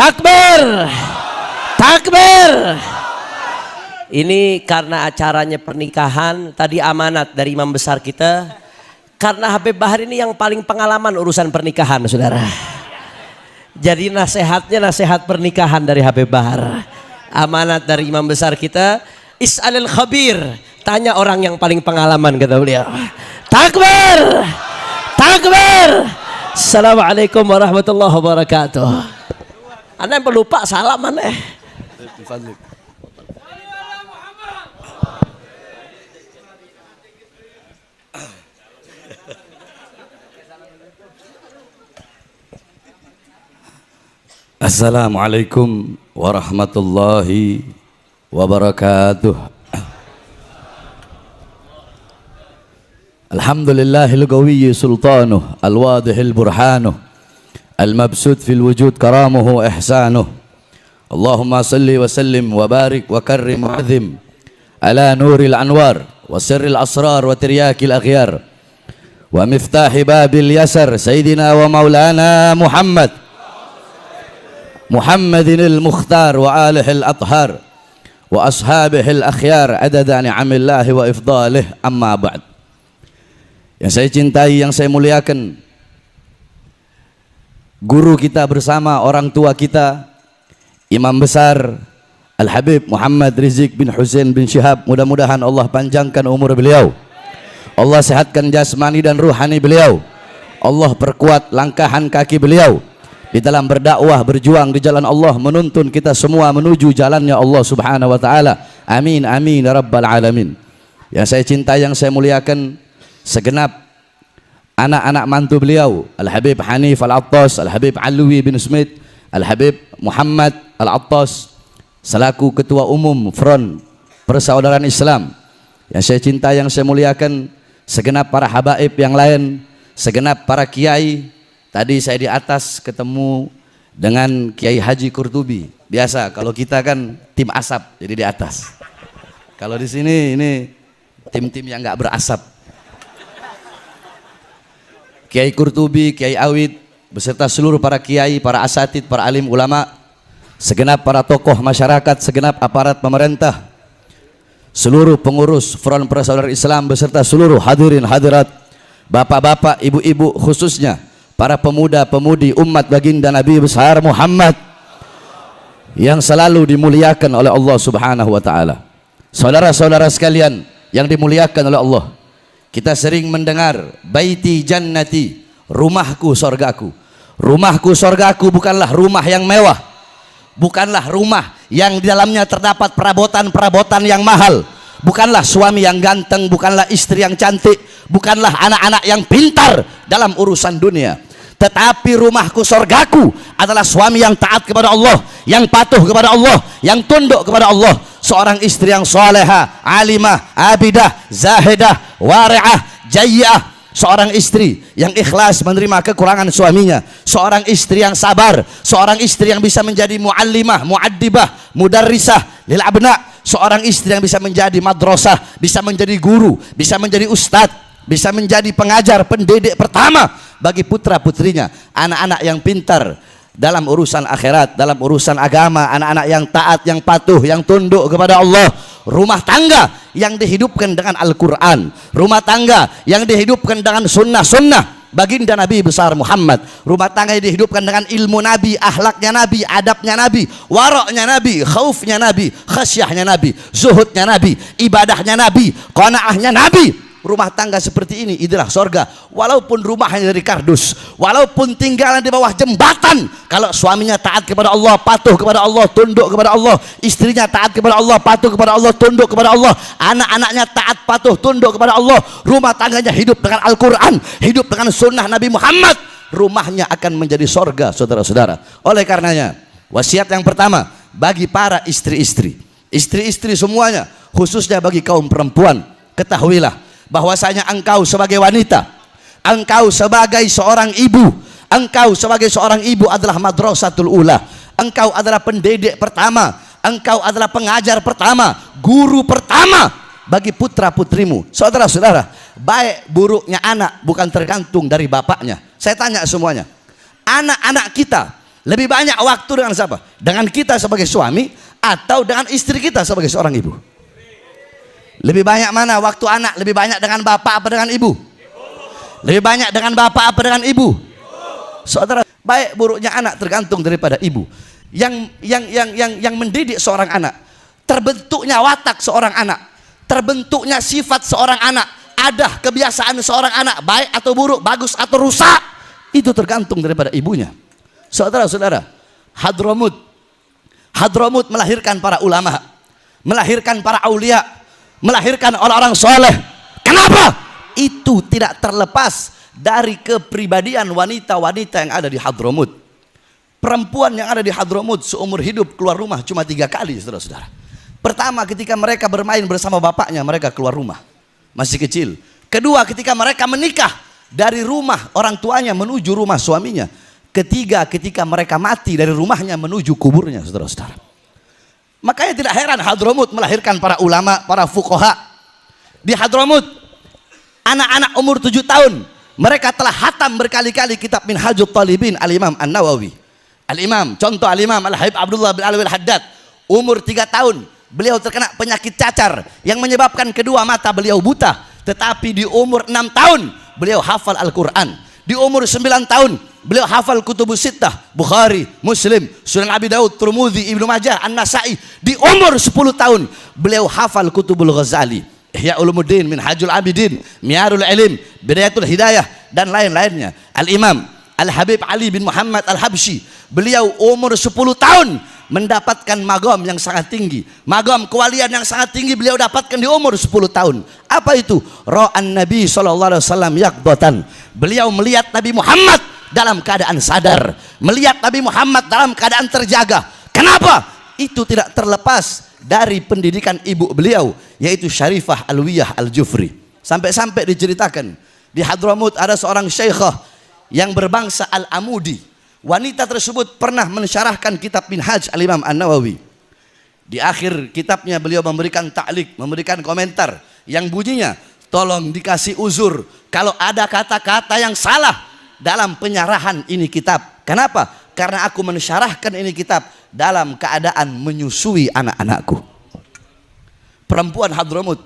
Takbir, takbir. Ini karena acaranya pernikahan, tadi amanat dari imam besar kita. Karena Habib Bahar ini yang paling pengalaman urusan pernikahan, saudara. Jadi nasihatnya nasihat pernikahan dari Habib Bahar. Amanat dari imam besar kita. Is'alil khabir, tanya orang yang paling pengalaman, kata beliau. Takbir, takbir. Assalamualaikum warahmatullahi wabarakatuh. Anda yang pelupa salam mana? Assalamualaikum warahmatullahi wabarakatuh. Alhamdulillahil qawiyyi sultanuh al-wadihil burhanuh al-mabsut fil wujud karamuhu ihsanuh. Allahumma salli wa sallim wa barik wa karrim wa azim ala nuril anwar wa sirril asrar wa tiryakil aghyar wa miftahi babil yasar sayyidina wa maulana Muhammad Muhammadinil Mukhtar wa alihil athhar wa ashabihil akhyar adada ni'amillahi wa ifdalih, amma ba'd. Yang saya cintai, yang saya muliakan, guru kita bersama, orang tua kita, Imam Besar Al-Habib Muhammad Rizik bin Husain bin Syihab. Mudah-mudahan Allah panjangkan umur beliau, Allah sehatkan jasmani dan ruhani beliau, Allah perkuat langkahan kaki beliau di dalam berdakwah, berjuang di jalan Allah, menuntun kita semua menuju jalannya Allah subhanahu wa ta'ala. Amin, amin, ya rabbal alamin. Yang saya cintai, yang saya muliakan, segenap anak-anak mantu beliau, Al-Habib Hanif Al-Attas, Al-Habib Alwi bin Smith, Al-Habib Muhammad Al-Attas, selaku Ketua Umum Front Persaudaraan Islam. Yang saya cintai, yang saya muliakan, segenap para habaib yang lain, segenap para kiai. Tadi saya di atas ketemu dengan Kiai Haji Qurtubi. Biasa kalau kita kan tim asap, jadi di atas. Kalau di sini ini tim-tim yang nggak berasap. Kiai Qurtubi, Kiai Awid, beserta seluruh para kiai, para asatid, para alim ulama, segenap para tokoh masyarakat, segenap aparat pemerintah, seluruh pengurus Front Persaudaraan Islam beserta seluruh hadirin hadirat, bapak-bapak, ibu-ibu, khususnya para pemuda-pemudi umat baginda Nabi besar Muhammad yang selalu dimuliakan oleh Allah subhanahu wa ta'ala. Saudara-saudara sekalian yang dimuliakan oleh Allah, kita sering mendengar baiti jannati, rumahku sorgaku. Rumahku sorgaku bukanlah rumah yang mewah, bukanlah rumah yang di dalamnya terdapat perabotan-perabotan yang mahal, bukanlah suami yang ganteng, bukanlah istri yang cantik, bukanlah anak-anak yang pintar dalam urusan dunia. Tetapi rumahku sorgaku adalah suami yang taat kepada Allah, yang patuh kepada Allah, yang tunduk kepada Allah. Seorang istri yang soleha, alimah, abidah, zahidah, wari'ah, jayyah. Seorang istri yang ikhlas menerima kekurangan suaminya. Seorang istri yang sabar. Seorang istri yang bisa menjadi muallimah, muaddibah, mudarrisah lil abna. Seorang istri yang bisa menjadi madrasah, bisa menjadi guru, bisa menjadi ustadz, bisa menjadi pengajar, pendidik pertama bagi putra-putrinya. Anak-anak yang pintar dalam urusan akhirat, dalam urusan agama, anak-anak yang taat, yang patuh, yang tunduk kepada Allah. Rumah tangga yang dihidupkan dengan Al-Quran, rumah tangga yang dihidupkan dengan sunnah-sunnah baginda Nabi besar Muhammad, rumah tangga yang dihidupkan dengan ilmu Nabi, akhlaknya Nabi, adabnya Nabi, waraknya Nabi, khaufnya Nabi, khasyahnya Nabi, zuhudnya Nabi, ibadahnya Nabi, qanaahnya Nabi. Rumah tangga seperti ini adalah sorga. Walaupun rumahnya dari kardus, walaupun tinggalan di bawah jembatan, kalau suaminya taat kepada Allah, patuh kepada Allah, tunduk kepada Allah, istrinya taat kepada Allah, patuh kepada Allah, tunduk kepada Allah, anak-anaknya taat, patuh, tunduk kepada Allah, rumah tangganya hidup dengan Al-Quran, hidup dengan sunnah Nabi Muhammad, rumahnya akan menjadi sorga, saudara-saudara. Oleh karenanya, wasiat yang pertama bagi para istri-istri, istri-istri semuanya, khususnya bagi kaum perempuan, ketahuilah bahwasanya engkau sebagai wanita, engkau sebagai seorang ibu, engkau sebagai seorang ibu adalah madrasatul ula, engkau adalah pendidik pertama, engkau adalah pengajar pertama, guru pertama bagi putra-putrimu. Saudara-saudara, baik buruknya anak bukan tergantung dari bapaknya. Saya tanya semuanya, anak-anak kita Lebih banyak waktu dengan siapa? Dengan kita sebagai suami atau dengan istri kita sebagai seorang ibu? Lebih banyak mana waktu anak? Lebih banyak dengan bapak apa dengan ibu? Lebih banyak dengan bapak apa dengan ibu? Saudara, baik buruknya anak tergantung daripada ibu. Yang mendidik seorang anak, terbentuknya watak seorang anak, terbentuknya sifat seorang anak, ada kebiasaan seorang anak baik atau buruk, bagus atau rusak, itu tergantung daripada ibunya. Saudara-saudara, Hadramut melahirkan para ulama, melahirkan para aulia, melahirkan orang-orang soleh. Kenapa? Itu tidak terlepas dari kepribadian wanita-wanita yang ada di Hadramut. Perempuan yang ada di Hadramut seumur hidup keluar rumah cuma 3 kali, saudara-saudara. Pertama, ketika mereka bermain bersama bapaknya, mereka keluar rumah masih kecil. Kedua, ketika mereka menikah dari rumah orang tuanya menuju rumah suaminya. Ketiga, ketika mereka mati dari rumahnya menuju kuburnya, saudara-saudara. Makanya tidak heran Hadramut melahirkan para ulama, para fuqaha. Di Hadramut, anak-anak umur 7 tahun, mereka telah hatam berkali-kali kitab Minhajut Talibin Al-Imam An-Nawawi. Al-Imam, contoh Al-Imam Al-Habib Abdullah bin Alwi Al-Haddad, umur 3 tahun, beliau terkena penyakit cacar yang menyebabkan kedua mata beliau buta. Tetapi di umur 6 tahun, beliau hafal Al-Quran. Di umur 9 tahun, beliau hafal Kutubus Sittah, Bukhari, Muslim, Sunan Abi Daud, Tirmidzi, Ibnu Majah, An-Nasai. Di umur 10 tahun, beliau hafal Kutubul Ghazali, Ihya Ulumuddin, Minhajul Abidin, Miyarul Ilim, Bidayatul Hidayah, dan lain-lainnya. Al-Imam Al-Habib Ali bin Muhammad Al-Habsyi, beliau umur 10 tahun mendapatkan magam yang sangat tinggi. Magam kewalian yang sangat tinggi beliau dapatkan di umur 10 tahun. Apa itu? Ra'an Nabi SAW yaqdatan. Beliau melihat Nabi Muhammad dalam keadaan sadar, melihat Nabi Muhammad dalam keadaan terjaga. Kenapa? Itu tidak terlepas dari pendidikan ibu beliau, yaitu Syarifah Alwiyah Al-Jufri. Sampai-sampai diceritakan di Hadramut ada seorang syekhah yang berbangsa Al-Amudi. Wanita tersebut pernah mensyarahkan kitab Minhaj Al-Imam An-Nawawi. Di akhir kitabnya beliau memberikan ta'liq, memberikan komentar yang bunyinya, tolong dikasih uzur kalau ada kata-kata yang salah dalam penyarahan ini kitab. Kenapa? Karena aku mensyarahkan ini kitab dalam keadaan menyusui anak-anakku. Perempuan Hadramut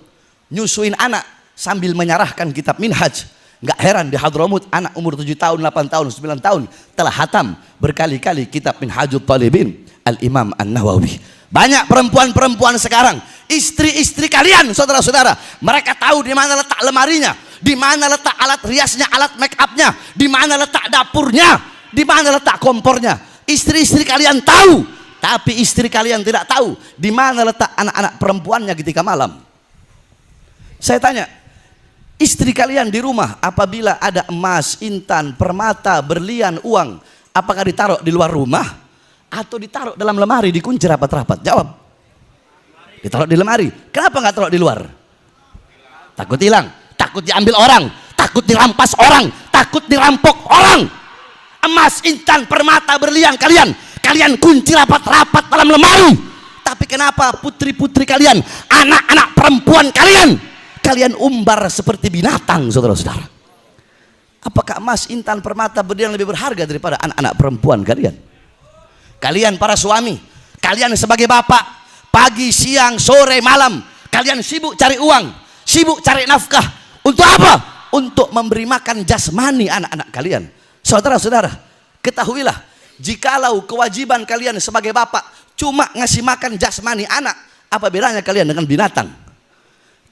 nyusuin anak sambil menyarahkan kitab Minhaj. Nggak heran di Hadramut anak umur 7 tahun, 8 tahun, 9 tahun telah hatam berkali-kali kitab Minhajut Talibin Al-Imam An-Nawawi. Banyak perempuan-perempuan sekarang, istri-istri kalian, saudara-saudara, mereka tahu di mana letak lemarinya, di mana letak alat riasnya, alat make upnya, di mana letak dapurnya, di mana letak kompornya. Istri-istri kalian tahu, tapi istri kalian tidak tahu di mana letak anak-anak perempuannya ketika malam. Saya tanya, istri kalian di rumah apabila ada emas, intan, permata, berlian, uang, apakah ditaruh di luar rumah atau ditaruh dalam lemari dikunci rapat-rapat? Jawab. Ditaruh di lemari. Kenapa nggak taruh di luar? Takut hilang, takut diambil orang, takut dirampas orang, takut dirampok orang. Emas, intan, permata, berlian kalian kunci rapat-rapat dalam lemari. Tapi kenapa putri-putri kalian, anak-anak perempuan kalian umbar seperti binatang, saudara-saudara? Apakah emas, intan, permata, berlian lebih berharga daripada anak-anak perempuan kalian? Kalian para suami, kalian sebagai bapak, pagi, siang, sore, malam, kalian sibuk cari uang, sibuk cari nafkah. Untuk apa? Untuk memberi makan jasmani anak-anak kalian. Saudara-saudara, ketahuilah, jikalau kewajiban kalian sebagai bapak cuma ngasih makan jasmani anak, apa bedanya kalian dengan binatang?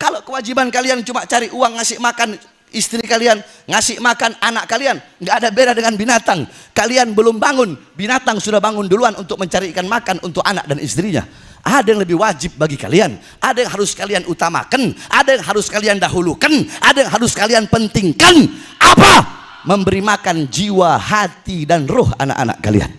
Kalau kewajiban kalian cuma cari uang, ngasih makan istri kalian, ngasih makan anak kalian, nggak ada beda dengan binatang. Kalian belum bangun, binatang sudah bangun duluan untuk mencari ikan makan untuk anak dan istrinya. Ada yang lebih wajib bagi kalian, ada yang harus kalian utamakan, ada yang harus kalian dahulukan, ada yang harus kalian pentingkan. Apa? Memberi makan jiwa, hati, dan roh anak-anak kalian.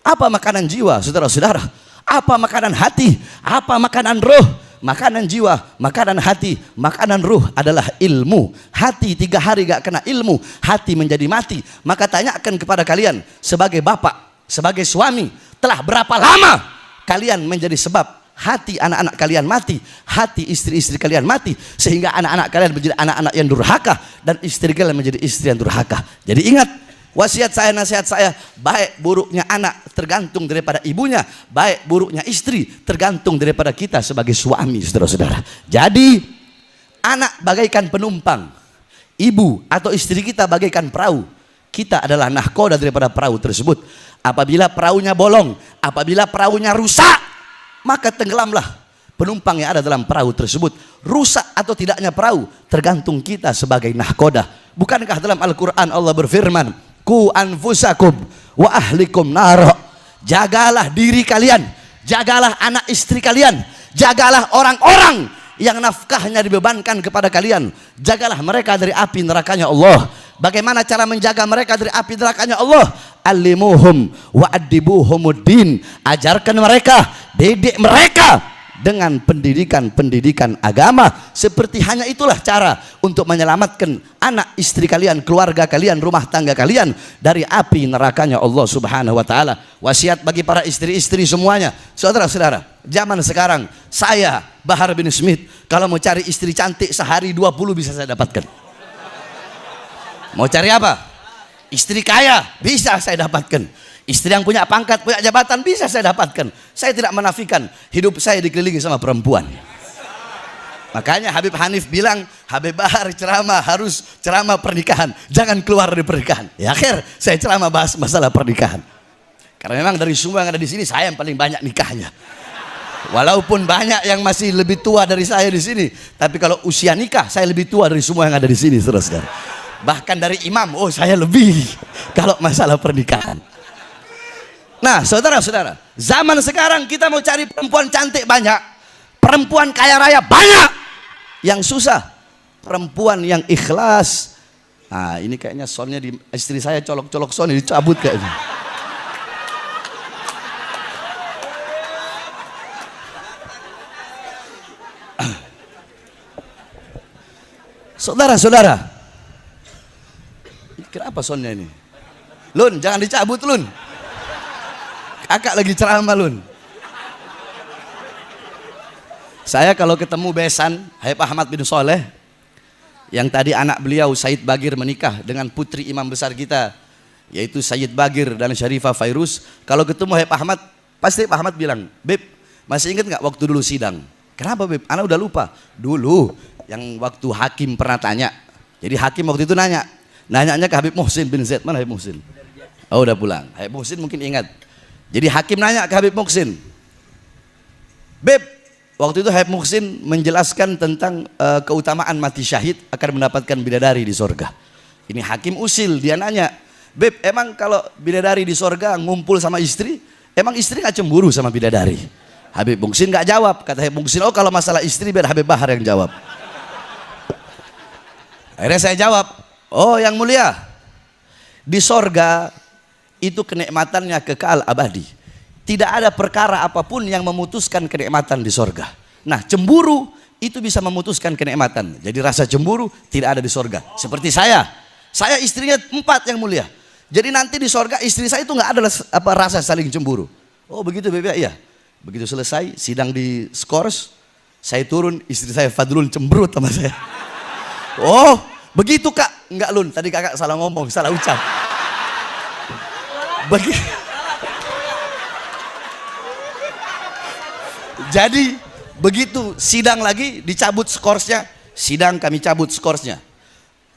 Apa makanan jiwa, saudara-saudara? Apa makanan hati? Apa makanan roh? Makanan jiwa, makanan hati, makanan ruh adalah ilmu. Hati 3 hari gak kena ilmu, hati menjadi mati. Maka tanyakan kepada kalian sebagai bapak, sebagai suami, telah berapa lama kalian menjadi sebab hati anak-anak kalian mati, hati istri-istri kalian mati, sehingga anak-anak kalian menjadi anak-anak yang durhaka dan istri kalian menjadi istri yang durhaka. Jadi ingat, Wasiat saya, nasihat saya, baik buruknya anak tergantung daripada ibunya, baik buruknya istri tergantung daripada kita sebagai suami, saudara-saudara. Jadi anak bagaikan penumpang, ibu atau istri kita bagaikan perahu. Kita adalah nahkoda daripada perahu tersebut. Apabila perahunya bolong, apabila perahunya rusak, maka tenggelamlah penumpang yang ada dalam perahu tersebut. Rusak atau tidaknya perahu tergantung kita sebagai nahkoda. Bukankah dalam Al-Quran Allah berfirman, ku anfusakum wa ahlikum naro. Jagalah diri kalian, jagalah anak istri kalian, jagalah orang-orang yang nafkahnya dibebankan kepada kalian, jagalah mereka dari api nerakanya Allah. Bagaimana cara menjaga mereka dari api nerakanya Allah? Alimuhum wa adibuhumuddin. Ajarkan mereka, didik mereka dengan pendidikan agama. Seperti hanya itulah cara untuk menyelamatkan anak istri kalian, keluarga kalian, rumah tangga kalian dari api nerakanya Allah Subhanahu wa taala. Wasiat bagi para istri-istri semuanya, saudara-saudara, zaman sekarang saya Bahar bin Smith kalau mau cari istri cantik sehari 20 bisa saya dapatkan. Mau cari apa? Istri kaya bisa saya dapatkan. Istri yang punya pangkat, punya jabatan bisa saya dapatkan. Saya tidak menafikan hidup saya dikelilingi sama perempuan. Makanya Habib Hanif bilang, Habib Bahar ceramah harus ceramah pernikahan, jangan keluar dari pernikahan. Ya akhir saya ceramah bahas masalah pernikahan. Karena memang dari semua yang ada di sini saya yang paling banyak nikahnya. Walaupun banyak yang masih lebih tua dari saya di sini, tapi kalau usia nikah saya lebih tua dari semua yang ada di sini, saudara-saudara. Bahkan dari imam, oh saya lebih kalau masalah pernikahan. Nah, saudara-saudara, zaman sekarang kita mau cari perempuan cantik banyak, perempuan kaya raya banyak. Yang susah perempuan yang ikhlas. Nah, ini kayaknya soundnya di istri saya colok-colok sound dicabut kayaknya. Saudara-saudara, kenapa soundnya ini? Lun, jangan dicabut Lun. Kakak lagi ceramah Lun. Saya kalau ketemu besan Habib Ahmad bin Soleh, yang tadi anak beliau Said Bagir menikah dengan putri imam besar kita, yaitu Sayyid Bagir dan Syarifah Fairuz. Kalau ketemu Habib Ahmad, pasti Habib Ahmad bilang, Beb, masih ingat nggak waktu dulu sidang? Kenapa Beb? Anak udah lupa. Dulu yang waktu hakim pernah tanya. Jadi hakim waktu itu nanyanya ke Habib Muhsin bin Zaid. Mana Habib Muhsin? Oh udah pulang. Habib Muhsin mungkin ingat. Jadi hakim nanya ke Habib Muhsin, Beb, waktu itu Habib Muhsin menjelaskan tentang keutamaan mati syahid akan mendapatkan bidadari di sorga. Ini hakim usil, dia nanya, Beb, emang kalau bidadari di sorga ngumpul sama istri, emang istri gak cemburu sama bidadari? Habib Muhsin gak jawab. Kata Habib Muhsin, oh kalau masalah istri biar Habib Bahar yang jawab. Akhirnya saya jawab, oh yang mulia, di sorga itu kenikmatannya kekal abadi. Tidak ada perkara apapun yang memutuskan kenikmatan di sorga. Nah, cemburu itu bisa memutuskan kenikmatan. Jadi rasa cemburu tidak ada di sorga. Seperti saya istrinya 4 yang mulia. Jadi nanti di sorga istri saya itu nggak ada rasa saling cemburu. Oh begitu Bebe, iya. Begitu selesai sidang di skors, saya turun, istri saya Fadlun cemberut sama saya. Oh begitu Kak, enggak Lun, tadi kakak salah ngomong, salah ucap. Jadi begitu sidang lagi dicabut skorsnya, sidang kami cabut skorsnya.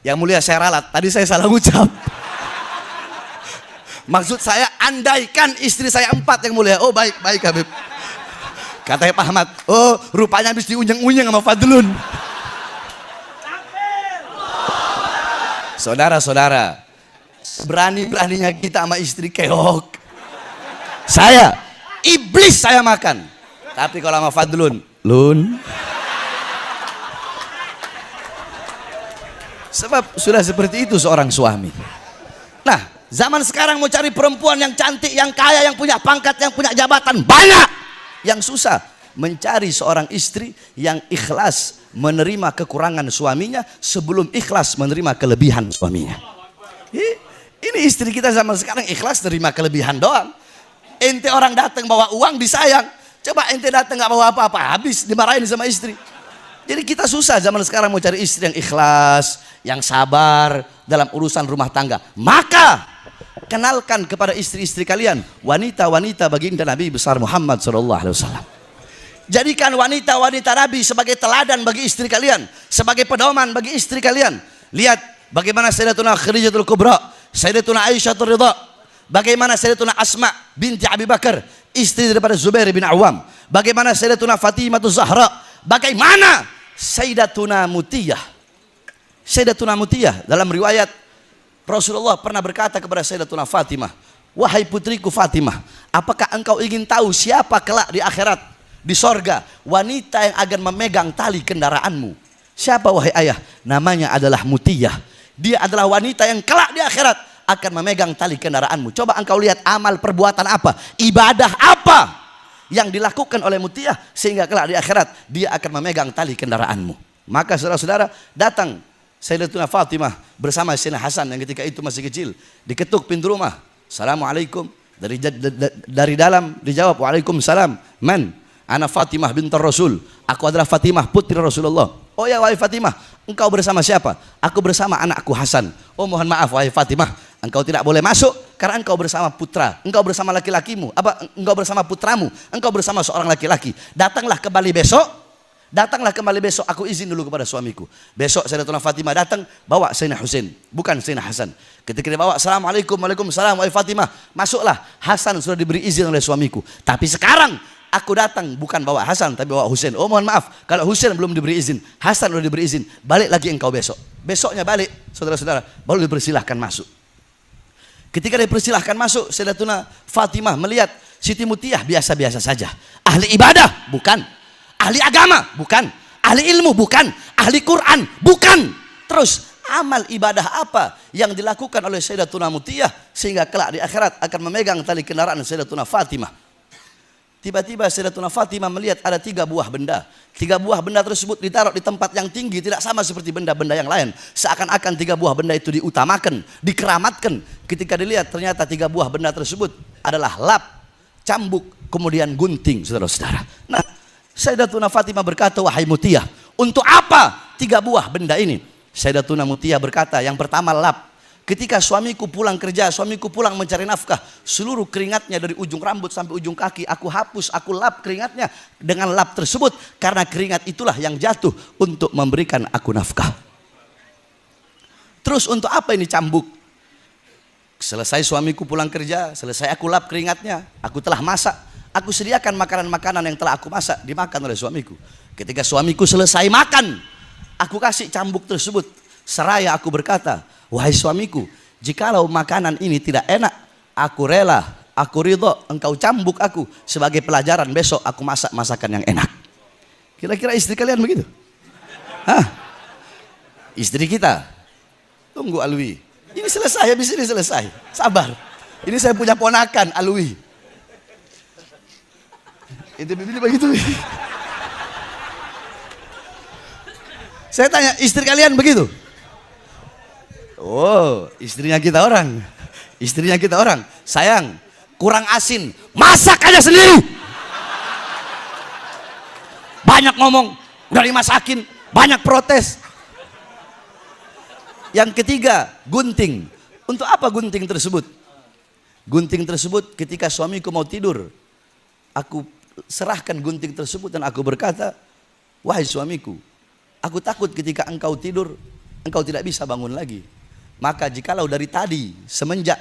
Yang mulia saya ralat, tadi saya salah ucap. Maksud saya andaikan istri saya 4 yang mulia. Oh baik Habib. Katanya Pak Ahmad, oh rupanya habis diunyeng-unyeng sama Fadlun. Saudara-saudara, berani-beraninya kita sama istri keok. Saya, iblis saya makan. Tapi kalau sama Fadlun, Lun. Sebab sudah seperti itu seorang suami. Nah, zaman sekarang mau cari perempuan yang cantik, yang kaya, yang punya pangkat, yang punya jabatan, banyak. Yang susah mencari seorang istri yang ikhlas menerima kekurangan suaminya sebelum ikhlas menerima kelebihan suaminya. Ini istri kita zaman sekarang ikhlas terima kelebihan doang. Ente orang datang bawa uang disayang, coba ente datang nggak bawa apa-apa, habis dimarahin sama istri. Jadi kita susah zaman sekarang mau cari istri yang ikhlas, yang sabar dalam urusan rumah tangga. Maka kenalkan kepada istri-istri kalian wanita-wanita baginda Nabi besar Muhammad SAW. Jadikan wanita-wanita Nabi sebagai teladan bagi istri kalian, sebagai pedoman bagi istri kalian. Lihat bagaimana Sayyidatuna Khadijatul Kubra, Sayyidatuna Aisyah Ridha, bagaimana Sayyidatuna Asma binti Abi Bakar, istri daripada Zubair bin Awam, bagaimana Sayyidatuna Fatimah Zahra, bagaimana Sayyidatuna Mutiyah. Sayyidatuna Mutiyah dalam riwayat Rasulullah pernah berkata kepada Sayyidatuna Fatimah, wahai putriku Fatimah, apakah engkau ingin tahu siapa kelak di akhirat, di sorga, wanita yang akan memegang tali kendaraanmu? Siapa wahai ayah? Namanya adalah Mutiyah. Dia adalah wanita yang kelak di akhirat akan memegang tali kendaraanmu. Coba engkau lihat amal perbuatan apa, ibadah apa yang dilakukan oleh Mutiyah sehingga kelak di akhirat dia akan memegang tali kendaraanmu. Maka saudara-saudara, datang Sayyidatuna Fatimah bersama Sayyidina Hasan yang ketika itu masih kecil, diketuk pintu rumah. Assalamualaikum. Dari dalam dijawab, waalaikumsalam. Man? Ana Fatimah bintar Rasul. Aku adalah Fatimah putri Rasulullah. Oh ya wahai Fatimah, engkau bersama siapa? Aku bersama anakku Hasan. Oh mohon maaf wahai Fatimah, engkau tidak boleh masuk karena engkau bersama putra, engkau bersama laki-lakimu, engkau bersama putramu, engkau bersama seorang laki-laki. Datanglah kembali besok. Datanglah kembali besok, aku izin dulu kepada suamiku. Besok Sayyidatuna Fatimah datang, bawa Sayyidina Husain, bukan Sayyidina Hasan. Ketika dia bawa, Assalamualaikum, waalaikumsalam, wahai Fatimah, masuklah. Hasan sudah diberi izin oleh suamiku. Tapi sekarang aku datang bukan bawa Hasan, tapi bawa Husain. Oh mohon maaf, kalau Husain belum diberi izin, Hasan sudah diberi izin. Balik lagi engkau besok. Besoknya balik, saudara-saudara, baru dipersilahkan masuk. Ketika dipersilahkan masuk, Sayyidatuna Fatimah melihat Siti Mutiyah biasa-biasa saja. Ahli ibadah? Bukan. Ahli agama? Bukan. Ahli ilmu? Bukan. Ahli Quran? Bukan. Terus amal ibadah apa yang dilakukan oleh Sayyidatuna Mutiyah sehingga kelak di akhirat akan memegang tali kendaraan Sayyidatuna Fatimah? Tiba-tiba Sayyidatuna Fatimah melihat ada 3 buah benda. 3 buah benda tersebut ditaruh di tempat yang tinggi, tidak sama seperti benda-benda yang lain. Seakan-akan 3 buah benda itu diutamakan, dikeramatkan. Ketika dilihat ternyata 3 buah benda tersebut adalah lap, cambuk, kemudian gunting, saudara-saudara. Nah, Sayyidatuna Fatimah berkata, wahai Mutiyah, untuk apa 3 buah benda ini? Sayyidatuna Mutiyah berkata, yang pertama lap. Ketika suamiku pulang kerja, suamiku pulang mencari nafkah, seluruh keringatnya dari ujung rambut sampai ujung kaki, aku hapus, aku lap keringatnya dengan lap tersebut. Karena keringat itulah yang jatuh untuk memberikan aku nafkah. Terus untuk apa ini cambuk? Selesai suamiku pulang kerja, selesai aku lap keringatnya, aku telah masak. Aku sediakan makanan-makanan yang telah aku masak dimakan oleh suamiku. Ketika suamiku selesai makan, aku kasih cambuk tersebut. Seraya aku berkata, wahai suamiku, jikalau makanan ini tidak enak, aku rela, aku ridho engkau cambuk aku sebagai pelajaran besok aku masak masakan yang enak. Kira-kira istri kalian begitu? Hah? Istri kita? Tunggu Alwi. Ini selesai, habis ini selesai. Sabar. Ini saya punya ponakan Alwi. Itu begini begitu. Saya tanya, istri kalian begitu? Oh, istrinya kita orang. Istrinya kita orang. Sayang, kurang asin, masak aja sendiri. Banyak ngomong, udah dimasakin, banyak protes. Yang ketiga, gunting. Untuk apa gunting tersebut? Gunting tersebut ketika suamiku mau tidur, aku serahkan gunting tersebut dan aku berkata, wahai suamiku, aku takut ketika engkau tidur, engkau tidak bisa bangun lagi. Maka jikalau dari tadi, semenjak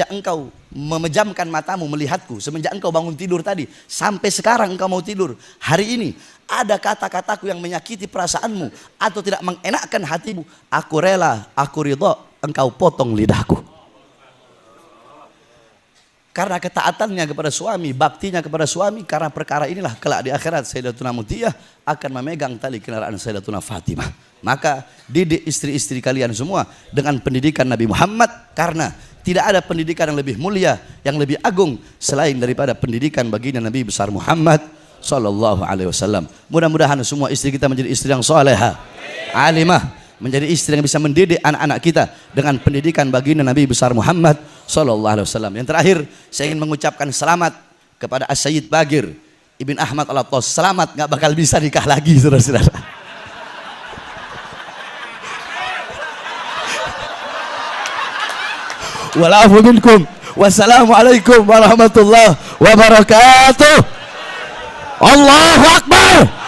engkau memejamkan matamu melihatku, semenjak engkau bangun tidur tadi, sampai sekarang engkau mau tidur, hari ini ada kata-kataku yang menyakiti perasaanmu atau tidak mengenakkan hatimu, aku rela, aku ridho, engkau potong lidahku. Karena ketaatannya kepada suami, baktinya kepada suami, karena perkara inilah kelak di akhirat Sayyidatuna Mutiyah akan memegang tali kendaraan Sayyidatuna Fatimah. Maka didik istri-istri kalian semua dengan pendidikan Nabi Muhammad, karena tidak ada pendidikan yang lebih mulia, yang lebih agung selain daripada pendidikan baginda Nabi besar Muhammad sallallahu alaihi wasallam. Mudah-mudahan semua istri kita menjadi istri yang salehah, alimah, menjadi istri yang bisa mendidik anak-anak kita dengan pendidikan baginda Nabi besar Muhammad sallallahu alaihi wasallam. Yang terakhir, saya ingin mengucapkan selamat kepada As-Sayyid Bagir Ibn Ahmad Al-Attas. Selamat, nggak bakal bisa nikah lagi, saudara-saudara. wal afu minkum. Wassalamualaikum warahmatullahi wabarakatuh. Allahu Akbar.